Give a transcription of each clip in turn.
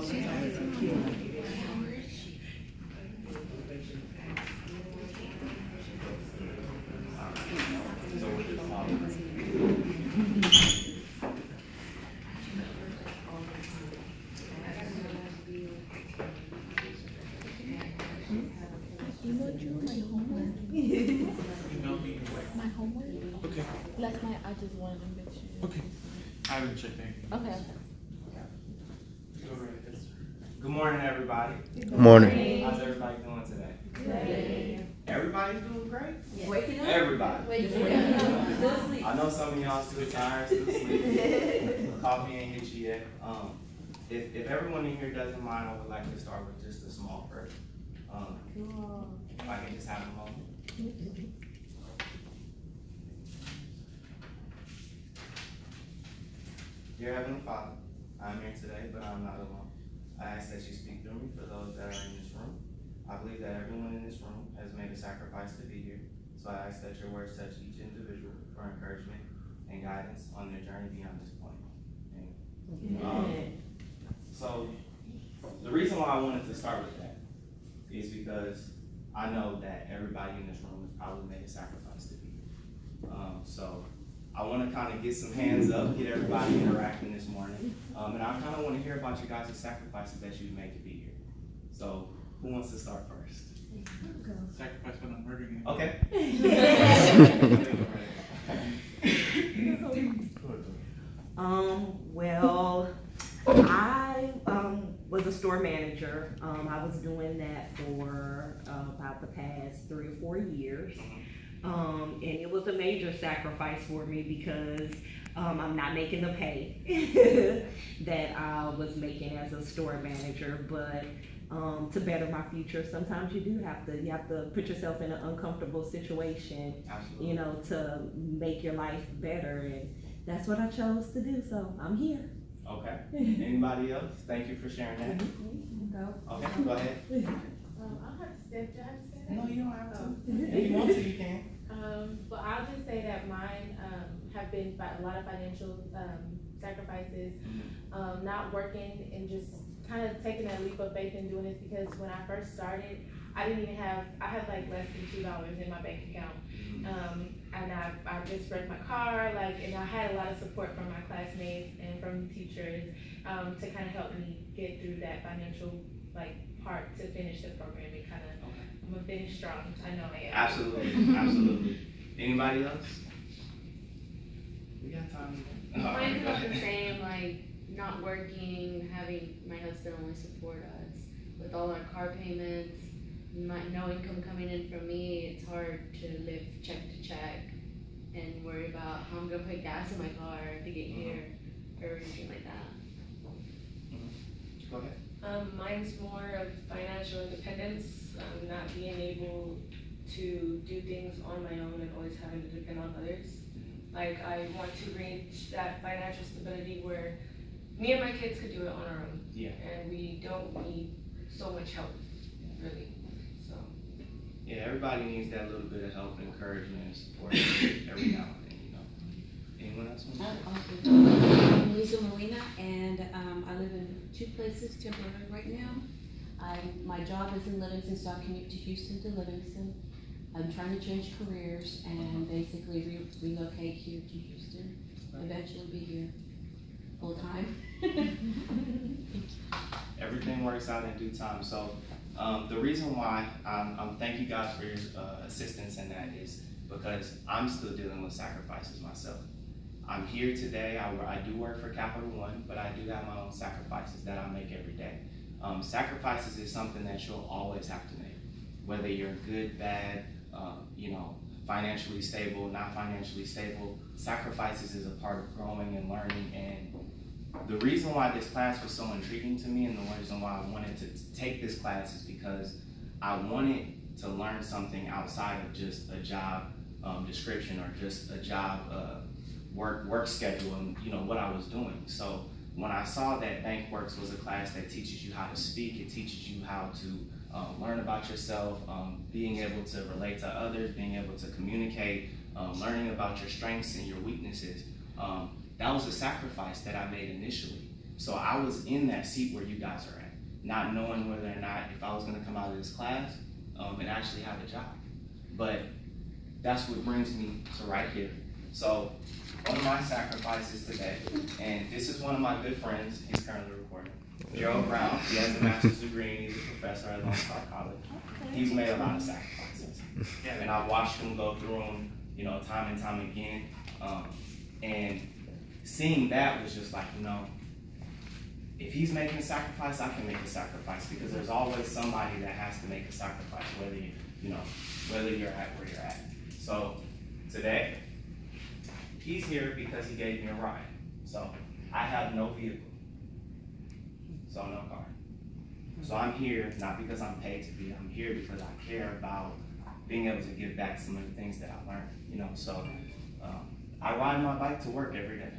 My homework? Okay. Last night I just wanted to make sure. Okay. I haven't checked in. Okay. Good morning, everybody. Good morning. How's everybody doing today? Good. Everybody's doing great? Yes. Waking up? Everybody. Waking up. I know some of y'all still tired, still sleeping. Coffee ain't hit you yet. If everyone in here doesn't mind, I would like to start with just a small prayer. If I can just have a moment. Dear Heavenly Father, I'm here today, but I'm not alone. I ask that you speak through me for those that are in this room. I believe that everyone in this room has made a sacrifice to be here. So I ask that your words touch each individual for encouragement and guidance on their journey beyond this point. So the reason why I wanted to start with that is because I know that everybody in this room has probably made a sacrifice to be here. So I want to kind of get some hands up, get everybody interacting this morning. And I kind of want to hear about you guys' sacrifices that you've made to be here. So who wants to start first? Sacrifice for not murdering you. Okay. Well, I was a store manager. I was doing that for about the past 3 or 4 years. And it was a major sacrifice for me because I'm not making the pay that I was making as a store manager. But to better my future, sometimes you have to put yourself in an uncomfortable situation. Absolutely. You know, to make your life better, and that's what I chose to do. So I'm here. Okay. Anybody else? Thank you for sharing that. Okay, go ahead. I'll have to step. Do I have to say that? No, you don't have to. If you want to, you can. But I'll just say that mine have been a lot of financial sacrifices, not working and just kind of taking that leap of faith and doing this, because when I first started, I had like less than $2 in my bank account. And I just wrecked my car, and I had a lot of support from my classmates and from the teachers to kind of help me get through that financial part to finish the program and kind of, I'm gonna finish strong. I know I am. Absolutely, absolutely. Anybody else? We got time. Mine's about the same, not working, having my husband only support us with all our car payments, no income coming in from me. It's hard to live check to check and worry about how I'm gonna put gas in my car to get here or anything like that. Go ahead. Mine's more of financial independence, not being able to do things on my own and always having to depend on others. I want to reach that financial stability where me and my kids could do it on our own. Yeah. And we don't need so much help, really. So. Yeah, everybody needs that little bit of help, encouragement, and support every now and then, Anyone else? I'm Lisa Molina, and I live in 2 places temporarily right now. My job is in Livingston, so I commute to Houston to Livingston. I'm trying to change careers and basically relocate here to Houston. Eventually be here full time. Everything works out in due time. So the reason why I'm thank you guys for your assistance in that is because I'm still dealing with sacrifices myself. I'm here today. I do work for Capital One, but I do have my own sacrifices that I make every day. Sacrifices is something that you'll always have to make, whether you're good, bad, financially stable, not financially stable. Sacrifices is a part of growing and learning. And the reason why this class was so intriguing to me, and the reason why I wanted to take this class, is because I wanted to learn something outside of just a job description or just a job work schedule and what I was doing. So when I saw that Bankworks was a class that teaches you how to speak, it teaches you how to learn about yourself, being able to relate to others, being able to communicate, learning about your strengths and your weaknesses. That was a sacrifice that I made initially. So I was in that seat where you guys are at, not knowing whether or not if I was gonna come out of this class and actually have a job. But that's what brings me to right here. So one of my sacrifices today, and this is one of my good friends, he's currently recording, Gerald Brown. He has a master's degree and he's a professor at Lone Star College. He's made a lot of sacrifices. And I've watched him go through them, you know, time and time again. And seeing that was just like, you know, if he's making a sacrifice, I can make a sacrifice, because there's always somebody that has to make a sacrifice, whether you're at where you're at. So today, he's here because he gave me a ride. So I have no vehicle, so no car. So I'm here not because I'm paid to be. I'm here because I care about being able to give back some of the things that I learned. You know, so I ride my bike to work every day.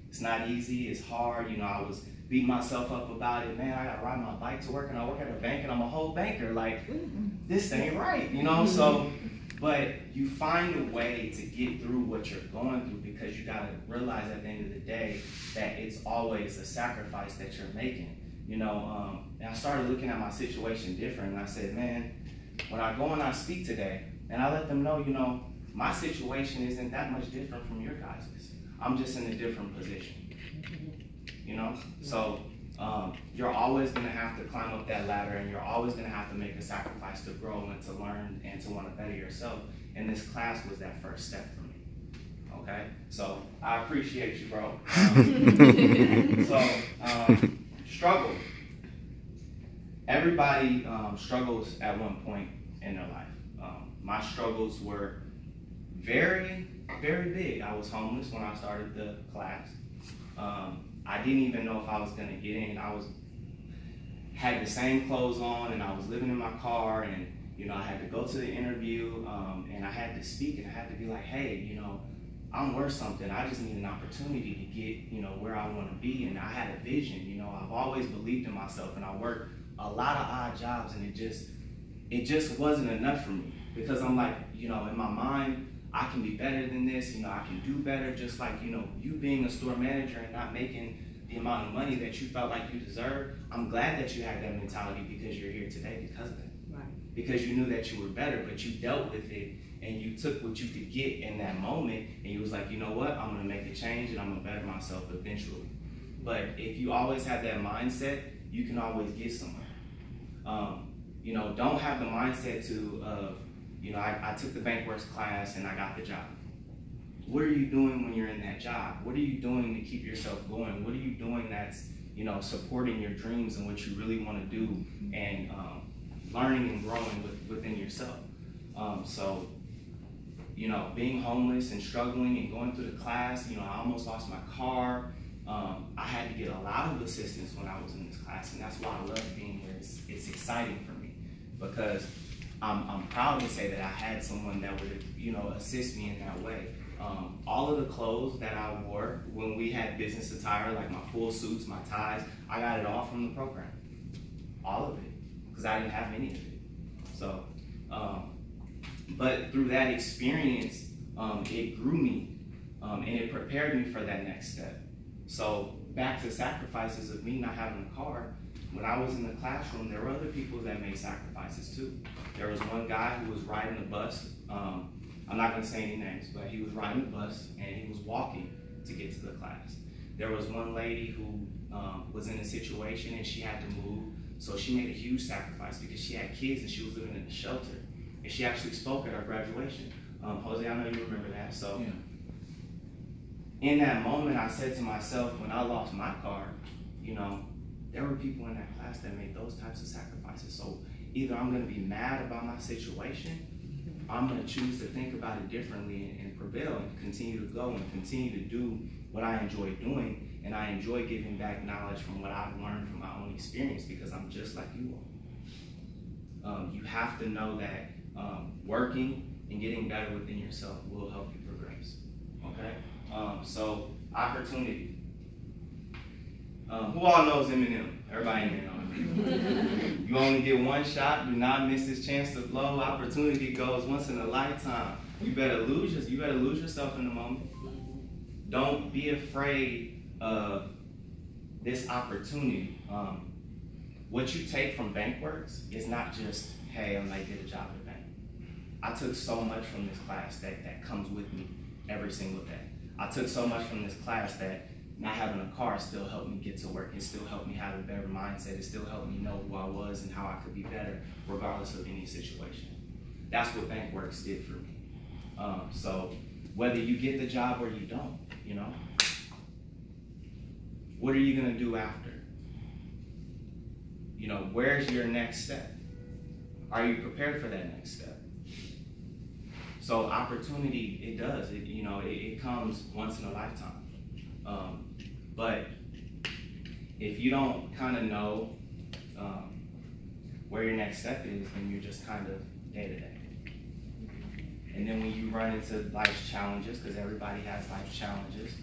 It's not easy. It's hard. You know, I was beating myself up about it. Man, I gotta ride my bike to work, and I work at a bank, and I'm a whole banker. Like, this ain't right. You know, so. But you find a way to get through what you're going through, because you gotta realize at the end of the day that it's always a sacrifice that you're making. You know, and I started looking at my situation different, and I said, man, when I go and I speak today, and I let them know, you know, my situation isn't that much different from your guys's. I'm just in a different position. You know, so you're always going to have to climb up that ladder, and you're always going to have to make a sacrifice to grow and to learn and to want to better yourself. And this class was that first step for me. Okay, so I appreciate you, bro. Struggle. Everybody struggles at one point in their life. My struggles were very, very big. I was homeless when I started the class. I didn't even know if I was gonna get in. Had the same clothes on, and I was living in my car, and you know, I had to go to the interview, and I had to speak, and I had to be like, hey, you know, I'm worth something. I just need an opportunity to get, you know, where I want to be. And I had a vision. You know, I've always believed in myself, and I worked a lot of odd jobs, and it just wasn't enough for me, because I'm like, you know, in my mind, I can be better than this. You know, I can do better. Just like, you know, you being a store manager and not making the amount of money that you felt like you deserved. I'm glad that you had that mentality, because you're here today because of it. Right. Because you knew that you were better, but you dealt with it, and you took what you could get in that moment, and you was like, you know what, I'm gonna make a change, and I'm gonna better myself eventually. But if you always have that mindset, you can always get somewhere. You know, don't have the mindset to, you know, I took the Bankwork class and I got the job. What are you doing when you're in that job? What are you doing to keep yourself going? What are you doing that's, you know, supporting your dreams and what you really want to do, and learning and growing within yourself? So, you know, being homeless and struggling and going through the class, you know, I almost lost my car. I had to get a lot of assistance when I was in this class, and that's why I love being here. It's exciting for me, because I'm proud to say that I had someone that would, you know, assist me in that way. All of the clothes that I wore when we had business attire, like my full suits, my ties, I got it all from the program. All of it, because I didn't have any of it. So, but through that experience, it grew me, and it prepared me for that next step. So back to sacrifices of me not having a car. When I was in the classroom, there were other people that made sacrifices too. There was one guy who was riding the bus. I'm not going to say any names, but he was riding the bus and he was walking to get to the class. There was one lady who was in a situation and she had to move, so she made a huge sacrifice because she had kids and she was living in a shelter. And she actually spoke at our graduation. Jose, I know you remember that. So in that moment, I said to myself, when I lost my car, you know, there were people in that class that made those types of sacrifices. So either I'm going to be mad about my situation, I'm going to choose to think about it differently and prevail and continue to go and continue to do what I enjoy doing. And I enjoy giving back knowledge from what I've learned from my own experience, because I'm just like you all. You have to know that working and getting better within yourself will help you progress. Okay? So opportunity. Who all knows Eminem? Everybody in here knows Eminem. You only get one shot. Do not miss this chance to blow. Opportunity goes once in a lifetime. You better lose yourself in the moment. Don't be afraid of this opportunity, what you take from Bankworks is not just, hey, I might get a job at bank. I took so much from this class that comes with me every single day. I took so much from this class that not having a car still helped me get to work. It still helped me have a better mindset. It still helped me know who I was and how I could be better regardless of any situation. That's what Bankworks did for me. So whether you get the job or you don't, you know, what are you gonna do after? You know, where's your next step? Are you prepared for that next step? So opportunity, it does. It comes once in a lifetime. But if you don't kind of know where your next step is, then you're just kind of day to day. And then when you run into life's challenges, because everybody has life's challenges,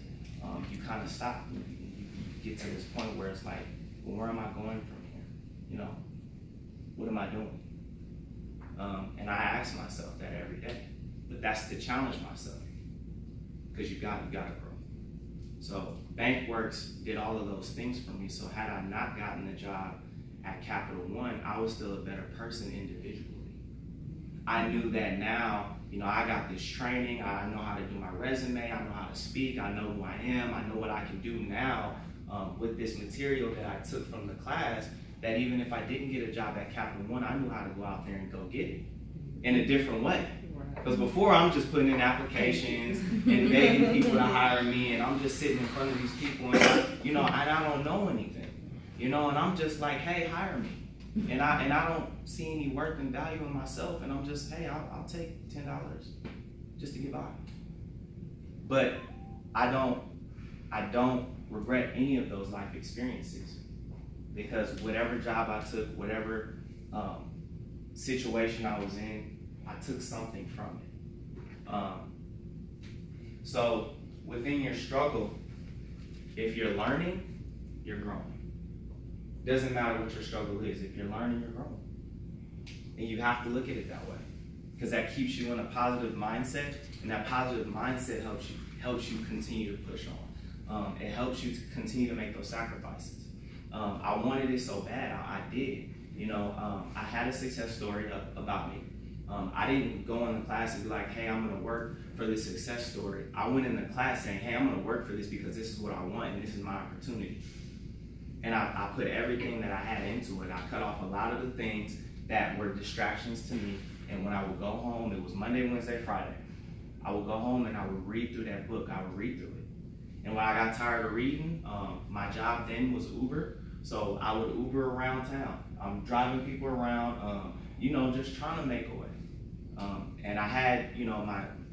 you kind of stop. You get to this point where it's like, well, where am I going from here? You know, what am I doing? And I ask myself that every day. But that's to challenge myself, because you gotta grow. So Bankworks did all of those things for me. So had I not gotten the job at Capital One, I was still a better person individually. I knew that now, you know, I got this training. I know how to do my resume. I know how to speak. I know who I am. I know what I can do now with this material that I took from the class, that even if I didn't get a job at Capital One, I knew how to go out there and go get it in a different way. Because before, I'm just putting in applications and begging people to hire me, and I'm just sitting in front of these people, and you know, and I don't know anything, you know, and I'm just like, hey, hire me, and I don't see any worth and value in myself, and I'm just, hey, I'll take $10 just to get by. But I don't regret any of those life experiences, because whatever job I took, whatever situation I was in, I took something from it. So within your struggle, if you're learning, you're growing. Doesn't matter what your struggle is. If you're learning, you're growing. And you have to look at it that way, because that keeps you in a positive mindset, and that positive mindset helps you continue to push on. It helps you to continue to make those sacrifices. I wanted it so bad, I did. You know, I had a success story about me. I didn't go in the class and be like, hey, I'm gonna work for this success story. I went in the class saying, hey, I'm gonna work for this because this is what I want and this is my opportunity. And I put everything that I had into it. I cut off a lot of the things that were distractions to me. And when I would go home, it was Monday, Wednesday, Friday. I would go home and I would read through that book. I would read through it. And when I got tired of reading, my job then was Uber. So I would Uber around town. I'm driving people around, you know, just trying to make a way. And I had, you know,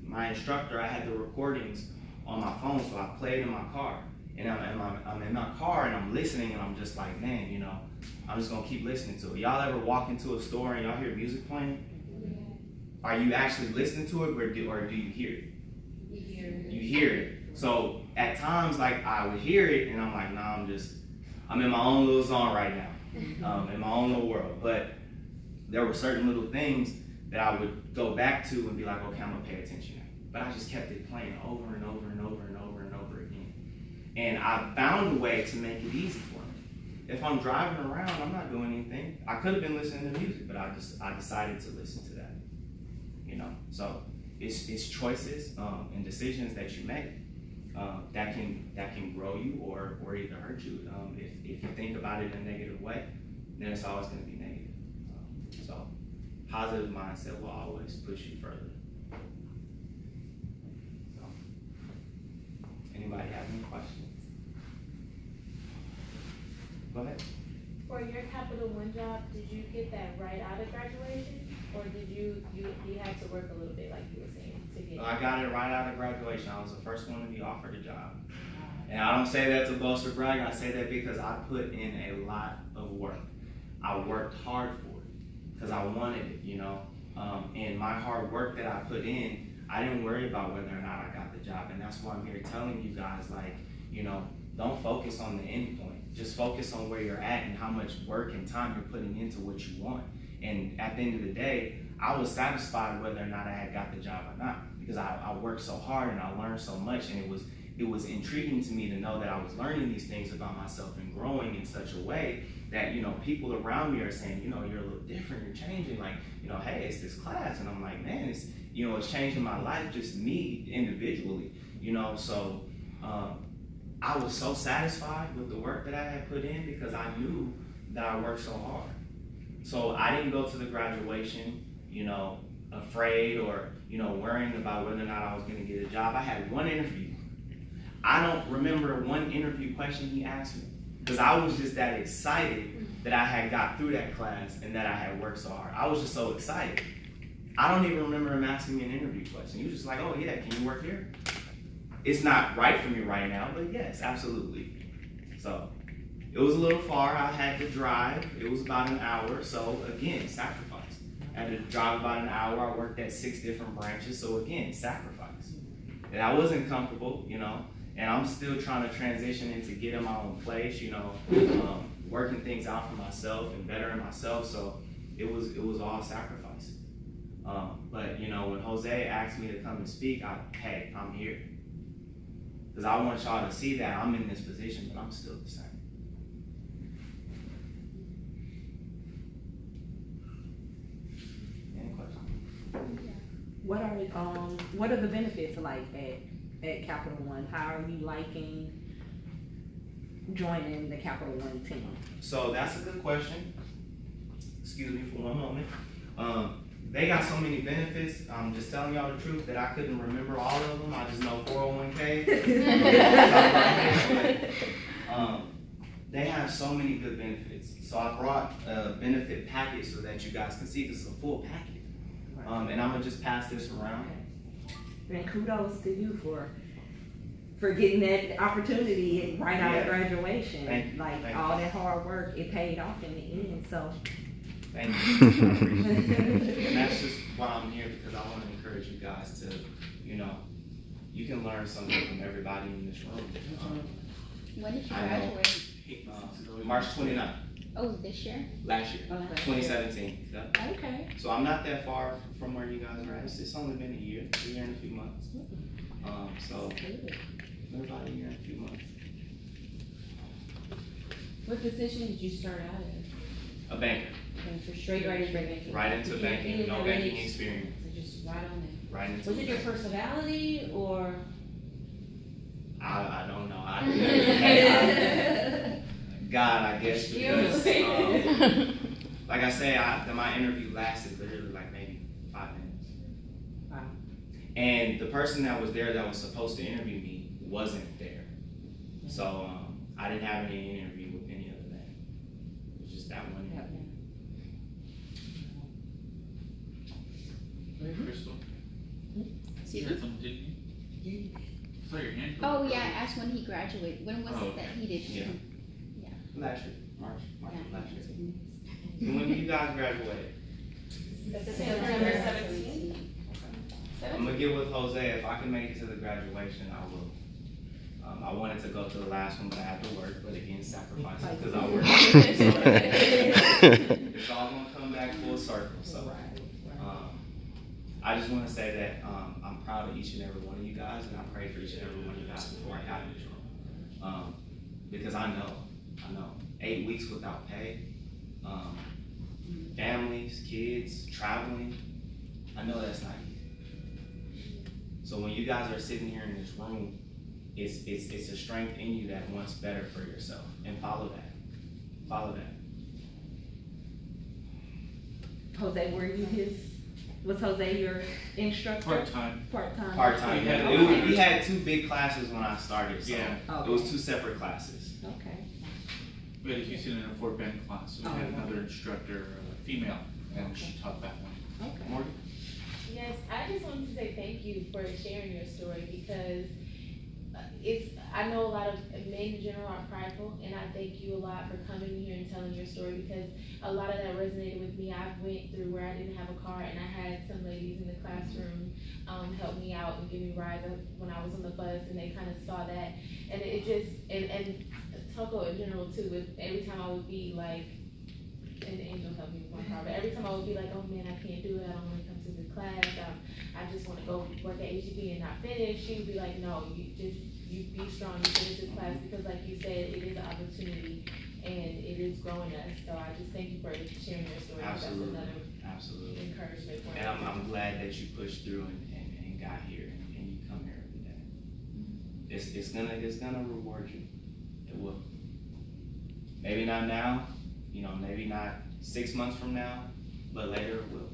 my instructor, I had the recordings on my phone, so I played in my car. And I'm in my car and I'm listening, and I'm just like, man, you know, I'm just gonna keep listening to it. Y'all ever walk into a store and y'all hear music playing? Yeah. Are you actually listening to it, or do you hear it? You hear it. You hear it. So at times, like, I would hear it and I'm like, nah, I'm in my own little zone right now, in my own little world. But there were certain little things that I would go back to and be like, okay, I'm gonna pay attention now. But I just kept it playing over and over and over and over and over again. And I found a way to make it easy for me. If I'm driving around, I'm not doing anything. I could have been listening to music, but I decided to listen to that. You know, so it's choices and decisions that you make that can grow you or either hurt you. If you think about it in a negative way, then it's always going to be negative. So positive mindset will always push you further. So, anybody have any questions? Go ahead. For your Capital One job, did you get that right out of graduation, or did you had to work a little bit, like you were saying, to get? I got it right out of graduation. I was the first one to be offered a job. And I don't say that to boast or brag. I say that because I put in a lot of work. I worked hard for it because I wanted it, you know. And my hard work that I put in, I didn't worry about whether or not I got the job. And that's why I'm here telling you guys, like, you know, don't focus on the end point. Just focus on where you're at and how much work and time you're putting into what you want. And at the end of the day, I was satisfied whether or not I had got the job or not, because I worked so hard and I learned so much, and it was intriguing to me to know that I was learning these things about myself and growing in such a way that, you know, people around me are saying, you know, you're a little different, you're changing, like, you know, hey, it's this class. And I'm like, man, it's, you know, it's changing my life, just me individually, you know. So I was so satisfied with the work that I had put in because I knew that I worked so hard. So I didn't go to the graduation, you know, afraid or, you know, worrying about whether or not I was going to get a job. I had one interview. I don't remember one interview question he asked me because I was just that excited that I had got through that class and that I had worked so hard. I was just so excited. I don't even remember him asking me an interview question. He was just like, oh yeah, can you work here? It's not right for me right now, but yes, absolutely. So it was a little far. I had to drive. It was about an hour. So again, sacrifice. I had to drive about an hour. I worked at 6 different branches. So again, sacrifice. And I wasn't comfortable, you know, and I'm still trying to transition into getting my own place, you know, working things out for myself and bettering myself. So it was all sacrifice. But you know, when Jose asked me to come and speak, hey, I'm here. Because I want y'all to see that I'm in this position, but I'm still the same. Any questions? What are the benefits like at Capital One? How are you liking joining the Capital One team? So that's a good question. Excuse me for one moment. They got so many benefits. I'm just telling y'all the truth that I couldn't remember all of them. I just know 401k. They have so many good benefits. So I brought a benefit package so that you guys can see this is a full package. And I'm gonna just pass this around. And kudos to you for getting that opportunity right out of graduation. Thank you. All that hard work, it paid off in the end. So. Thank you. And that's just why I'm here, because I want to encourage you guys to, you know, you can learn something from everybody in this room. When did you graduate? March 29th. Oh, this year? Last year, 2017. Yeah. Okay. So I'm not that far from where you guys are at. It's only been a year and a few months. So about a year and a few months. What position did you start out in? A banker. And for straight right into banking. Right into banking, no banking experience. So just right on it. Right into. Was it your personality or? I don't know. God, I guess, because like I say, my interview lasted literally like maybe 5 minutes. Wow. And the person that was there that was supposed to interview me wasn't there. So I didn't have any interview with any other man. It was just that one interview. Crystal? See, You had something, didn't you? Saw your hand. oh yeah, I asked when he graduated. When was it that he did? Yeah. Last year, March Yeah. last year. And when did you guys graduate? September 17th. I'm gonna get with Jose. If I can make it to the graduation, I will. I wanted to go to the last one, but I had to work. But again, sacrifices because I work. It's all gonna come back full circle. So, I just want to say that I'm proud of each and every one of you guys, and I prayed for each and every one of you guys before I got in this room. Because I know, 8 weeks without pay, families, kids, traveling, I know that's not easy. So when you guys are sitting here in this room, it's a strength in you that wants better for yourself, and follow that. Follow that. Jose, was Jose your instructor? Part-time. Part-time. Part-time. Okay. We had 2 big classes when I started, so Yeah. it was 2 separate classes. Okay. We had a Houston and a Fort Bend class, so we had another instructor, female, and she taught that one. Okay. Morgan? Yes, I just wanted to say thank you for sharing your story because I know a lot of men in general are prideful, and I thank you a lot for coming here and telling your story because a lot of that resonated with me. I went through where I didn't have a car, and I had some ladies in the classroom help me out and give me rides when I was on the bus, and they kind of saw that, and it just and Tucko in general too. Every time I would be like and Angel helped me with my car. But every time I would be like, oh man, I can't do it. I don't want to come to the class. I just want to go work at HEB and not finish. She would be like, no, you be strong. You finish this class because, like you said, it is an opportunity and it is growing us. So I just thank you for sharing your story. Absolutely. That's another Absolutely. encouragement for And us. I'm glad that you pushed through and got here and you come here every day. It's gonna reward you. It will. Maybe not now, maybe not 6 months from now, but later it will.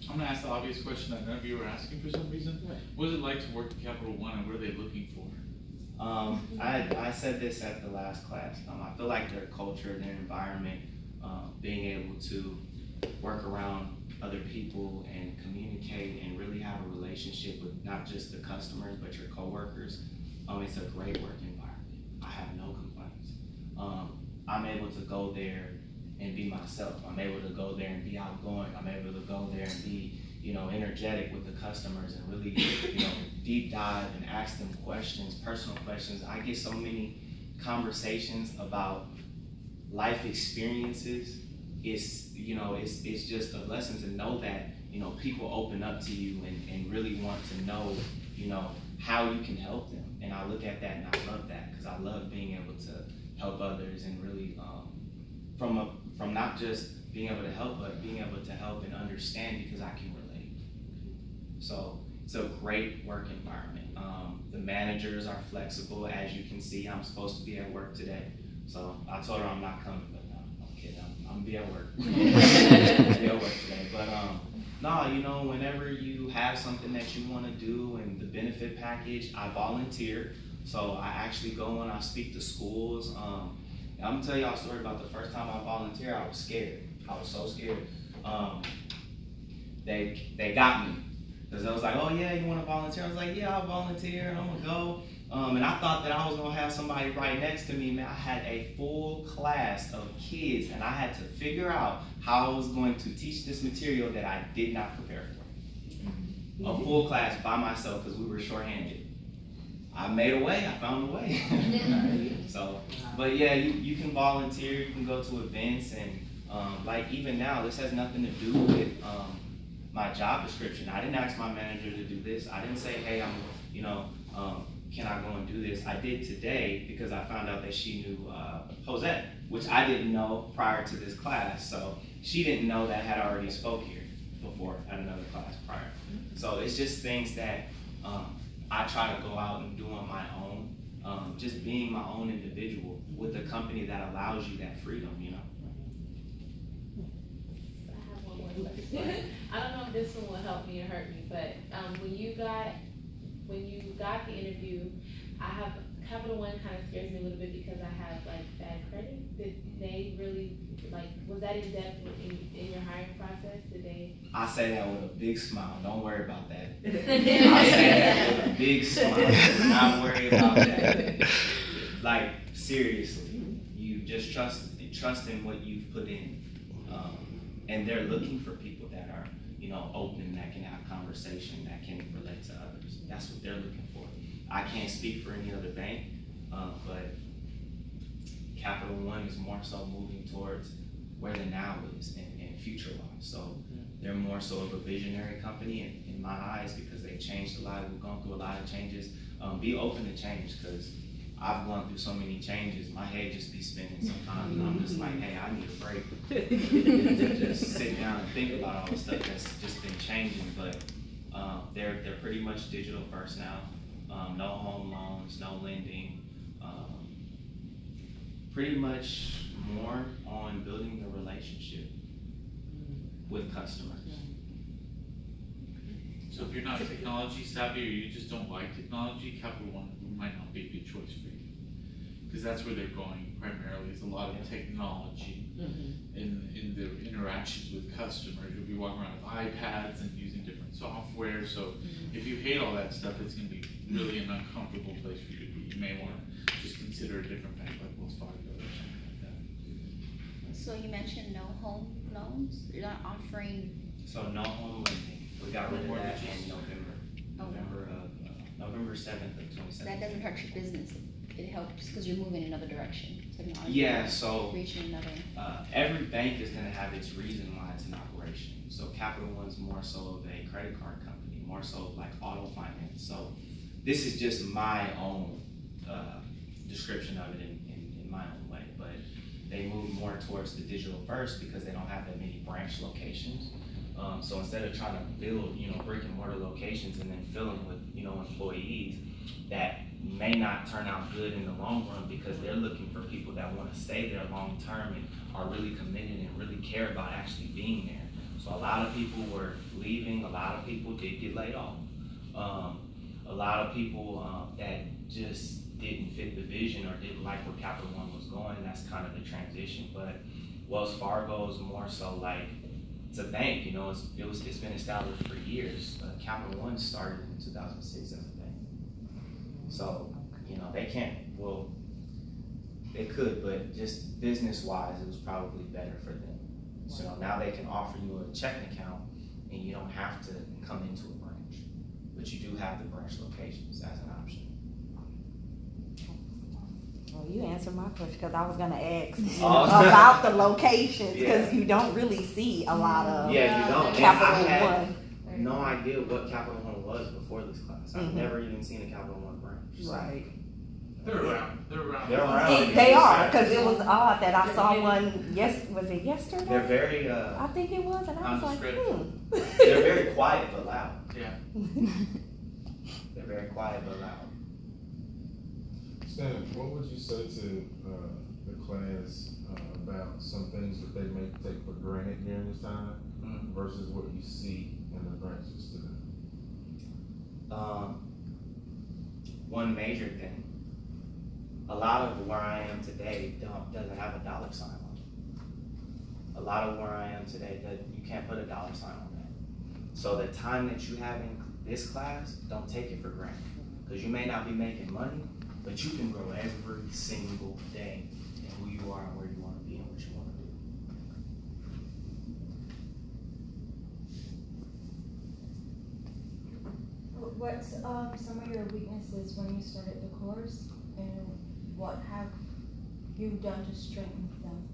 I'm gonna ask the obvious question that none of you were asking for some reason. What is it like to work at Capital One, and what are they looking for? I said this at the last class. I feel like their culture, their environment, being able to work around other people and communicate and really have a relationship with not just the customers but your coworkers. It's a great work environment. I have no complaints. I'm able to go there and be myself. I'm able to go there and be outgoing. I'm able to go there and be, energetic with the customers and really, deep dive and ask them questions, personal questions. I get so many conversations about life experiences. It's just a lesson to know that, people open up to you and really want to know, how you can help them. And I look at that and I love that because I love being able to help others and really, from not just being able to help, but being able to help and understand because I can relate. So it's a great work environment. The managers are flexible. As you can see, I'm supposed to be at work today. So I told her I'm not coming, but no, I'm kidding. I'm gonna be at work. I'm gonna be at work today. But no, whenever you have something that you want to do and the benefit package, I volunteer. So I actually go and I speak to schools. I'm gonna tell y'all a story about the first time I volunteered. I was scared. I was so scared. They got me because I was like, oh yeah, you want to volunteer? I was like, yeah, I'll volunteer and I'm gonna go. And I thought that I was gonna have somebody right next to me. Man, I had a full class of kids and I had to figure out how I was going to teach this material that I did not prepare for. A full class by myself because we were shorthanded. I made a way, I found a way. So, but yeah, you can volunteer, you can go to events, and like even now, this has nothing to do with my job description. I didn't ask my manager to do this. I didn't say, hey, can I go and do this? I did today because I found out that she knew Josette, which I didn't know prior to this class. So she didn't know that I had already spoke here before at another class prior. So it's just things that I try to go out and do on my own, just being my own individual with a company that allows you that freedom, I have one more question. I don't know if this one will help me or hurt me, but when you got the interview, Capital One kind of scares me a little bit because I have bad credit. Did they really was that in depth in your hiring process? Did they? I say that with a big smile. Don't worry about that. I say that with a big smile. Not worry about that. Seriously, you just trust in what you've put in, and they're looking for people that are open, that can have conversation, that can relate to others. That's what they're looking for. I can't speak for any other bank, but Capital One is more so moving towards where the now is and future-wise. So they're more so of a visionary company in my eyes because they changed a lot. We've gone through a lot of changes. Be open to change because I've gone through so many changes. My head just be spinning sometimes, and I'm just like, hey, I need a break to just sit down and think about all the stuff that's just been changing. But they're pretty much digital first now. No home loans, no lending. Pretty much more on building the relationship with customers. So if you're not technology savvy or you just don't like technology, Capital One might not be a good choice for you. Because that's where they're going primarily, is a lot of technology in the interactions with customers. You'll be walking around with iPads and using different software. So if you hate all that stuff, it's going to be really an uncomfortable place for you to be. You may want to just consider a different bank like Wells Fargo or something like that. So you mentioned no home loans? You're not offering? So no home lending. We got rid of that in November. November 7th of 2017. That doesn't hurt your business. it helps because you're moving in another direction. Technology. Yeah, so Reaching another. every bank is going to have its reason why it's in operation. So Capital One's more so of a credit card company, more so like auto finance. So this is just my own description of it in my own way, but they move more towards the digital first because they don't have that many branch locations. So instead of trying to build, brick and mortar locations and then fill them with, employees that may not turn out good in the long run because they're looking for people that want to stay there long term and are really committed and really care about actually being there. So a lot of people were leaving, a lot of people did get laid off. A lot of people that just didn't fit the vision or didn't like where Capital One was going, that's kind of the transition. But Wells Fargo is more so like, it's a bank, it's been established for years. Capital One started in 2006 as a bank. So, they can't, well, they could, but just business-wise, it was probably better for them. So now they can offer you a checking account and you don't have to come into a branch, but you do have the branch locations as an option. Well, you answered my question because I was gonna ask about the locations because you don't really see a lot of you don't. Capital I had One. no idea what Capital One was before this class. I've never even seen a Capital One branch. So. Right. They're around. They're around. They're around. They are because it was odd that I saw one. Was it yesterday? They're very. I think it was, and I was like, They're very quiet but loud. Yeah. They're very quiet but loud. Stan, what would you say to the class about some things that they may take for granted during this time versus what you see in the branches today? One major thing, a lot of where I am today doesn't have a dollar sign on it. A lot of where I am today, you can't put a dollar sign on that. So the time that you have in this class, don't take it for granted. Because you may not be making money, but you can grow every single day in who you are and where you want to be and what you want to do. What's some of your weaknesses when you started the course, and what have you done to strengthen them?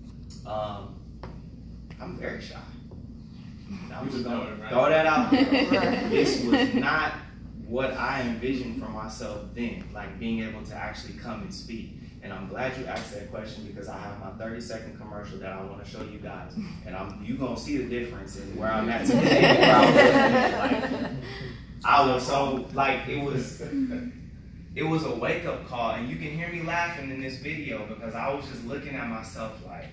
I'm very shy. I'm just gonna throw that out there. This was not what I envisioned for myself then, like being able to actually come and speak. And I'm glad you asked that question because I have my 30-second commercial that I want to show you guys. And you gonna see the difference in where I'm at today and where I was. Like, I was so, like, it was a wake-up call. And you can hear me laughing in this video because I was just looking at myself like,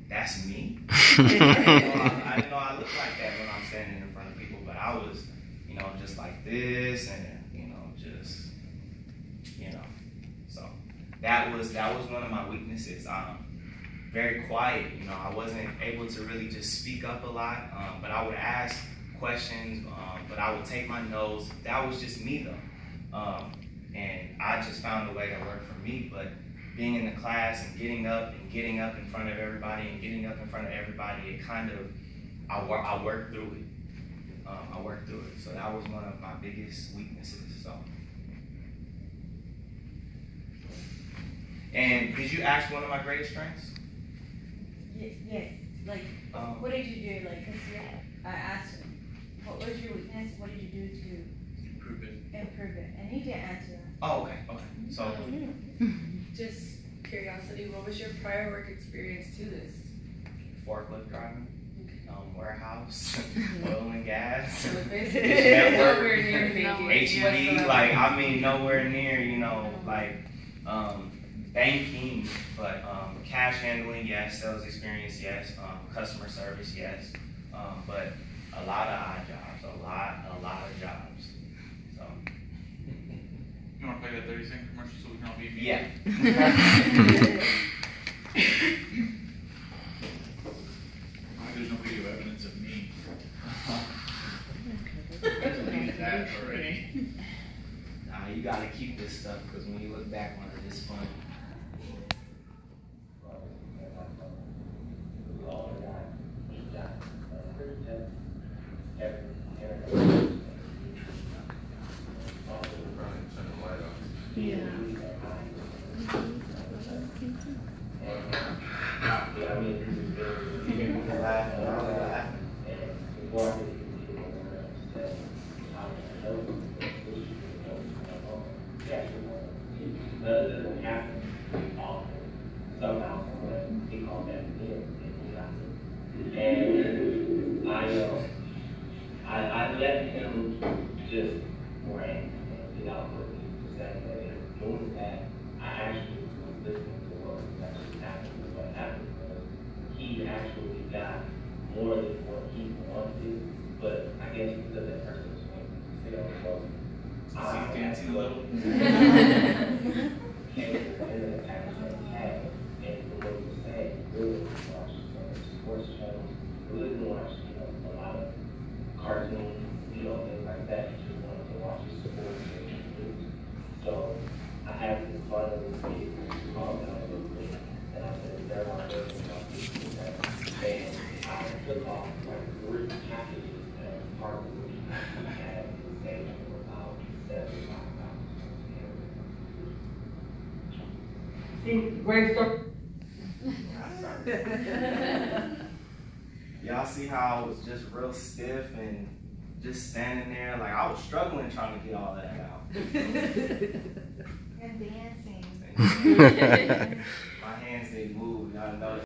that's me? I didn't know I looked like that when I'm standing in front of people, but I was, just like this and, so that was one of my weaknesses. Very quiet, I wasn't able to really just speak up a lot, but I would ask questions, but I would take my notes. That was just me though. And I just found a way that worked for me, but being in the class and getting up in front of everybody it kind of, I worked through it. So that was one of my biggest weaknesses. So. And did you ask one of my greatest strengths? Yes. Like, what did you do? Like, 'cause I asked him, what was your weakness? What did you do to improve it? And he didn't answer that. Oh, okay. So. Just curiosity, what was your prior work experience to this? Forklift driving, warehouse, oil and gas, So basically nowhere near making HEB, nowhere near, banking, but cash handling, yes, sales experience, yes, customer service, yes, but a lot of odd jobs, a lot of jobs. So. You want to play that 30-second commercial so we can all be immediate? Yeah. There's no video evidence of me. Deleted that already. Nah, you gotta keep this stuff because when you look back on it, it's fun. Yeah. let him just rant and get out what he was saying. And in doing that, I actually was listening to what was actually happening. And what happened was he actually got more than what he wanted, but I guess because that person was going to sell, so He's dancing a little. came to the package that he had, and from what he was saying, he really didn't watch some sports channels, really didn't watch, a lot of cartoons, things like that. He just wanted to watch his sports and his news. So I had to finally get calm down a little bit, and I said, is there are those that, and I took off like 3 packages as part of what he had saved for about $75. Great story. Y'all see how I was just real stiff and just standing there? Like, I was struggling trying to get all that out. And dancing.